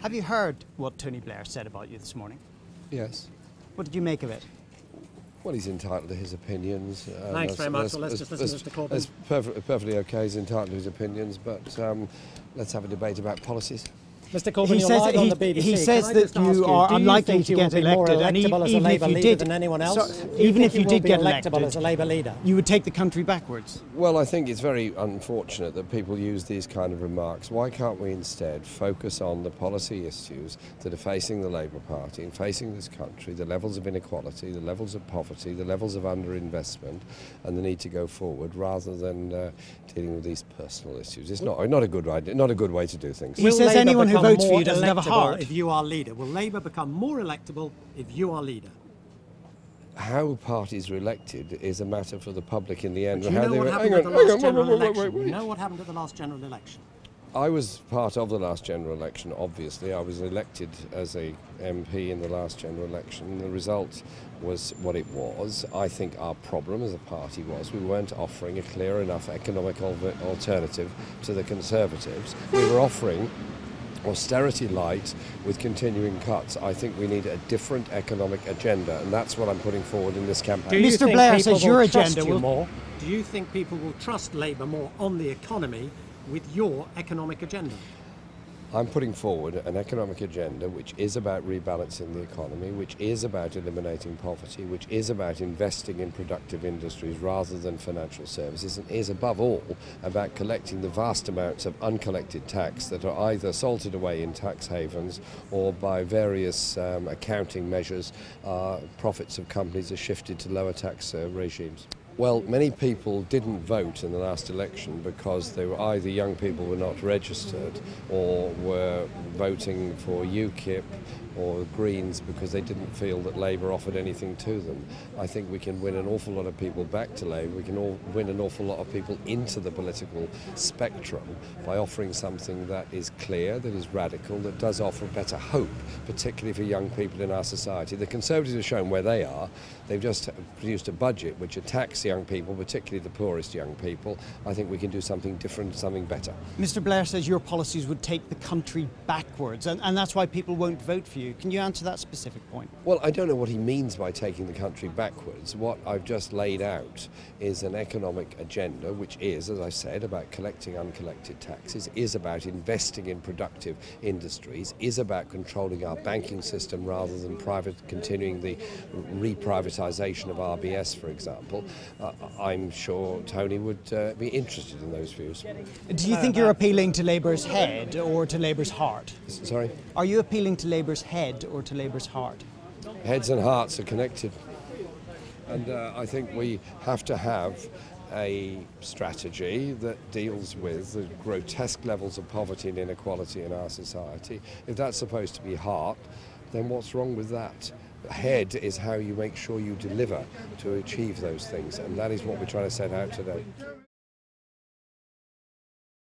Have you heard what Tony Blair said about you this morning? Yes. What did you make of it? Well, he's entitled to his opinions. Thanks very much. Well, let's just listen to Mr. Corbyn. It's perfectly okay. He's entitled to his opinions, but let's have a debate about policies. Mr. Corbyn, you're live on the BBC. He says that you are unlikely to get elected, and even if you did, than anyone else, even if you did get elected, as a Labour leader, you would take the country backwards. Well, I think it's very unfortunate that people use these kind of remarks. Why can't we instead focus on the policy issues that are facing the Labour Party and facing this country, the levels of inequality, the levels of poverty, the levels of underinvestment, and the need to go forward, rather than dealing with these personal issues? It's not a good idea, not a good way to do things. He says anyone who votes for you doesn't have a heart. If you are leader, will Labour become more electable if you are leader? How parties are elected is a matter for the public in the end. But you know what happened at the last general election? You know what happened at the last general election? I was part of the last general election, obviously. I was elected as a MP in the last general election. The result was what it was. I think our problem as a party was we weren't offering a clear enough economic alternative to the Conservatives. We were offering austerity light with continuing cuts. I think we need a different economic agenda, and that's what I'm putting forward in this campaign. Mr. Blair says your agenda will... more? Do you think people will trust Labour more on the economy with your economic agenda? I'm putting forward an economic agenda which is about rebalancing the economy, which is about eliminating poverty, which is about investing in productive industries rather than financial services, and is above all about collecting the vast amounts of uncollected tax that are either salted away in tax havens or by various accounting measures, profits of companies are shifted to lower tax regimes. Well, many people didn't vote in the last election because they were either young people were not registered or were voting for UKIP or Greens because they didn't feel that Labour offered anything to them. I think we can win an awful lot of people back to Labour. We can win an awful lot of people into the political spectrum by offering something that is clear, that is radical, that does offer better hope, particularly for young people in our society. The Conservatives have shown where they are. They've just produced a budget which attacks young people, particularly the poorest young people. I think we can do something different, something better. Mr. Blair says your policies would take the country backwards, and that's why people won't vote for you. Can you answer that specific point? Well, I don't know what he means by taking the country backwards. What I've just laid out is an economic agenda which is, as I said, about collecting uncollected taxes, is about investing in productive industries, is about controlling our banking system rather than continuing the reprivatisation of RBS, for example. I'm sure Tony would be interested in those views. Do you think you're appealing to Labour's head or to Labour's heart? Sorry? Are you appealing to Labour's head or to Labour's heart? Heads and hearts are connected, and I think we have to have a strategy that deals with the grotesque levels of poverty and inequality in our society. If that's supposed to be heart, then what's wrong with that? Head is how you make sure you deliver to achieve those things, and that is what we're trying to set out today.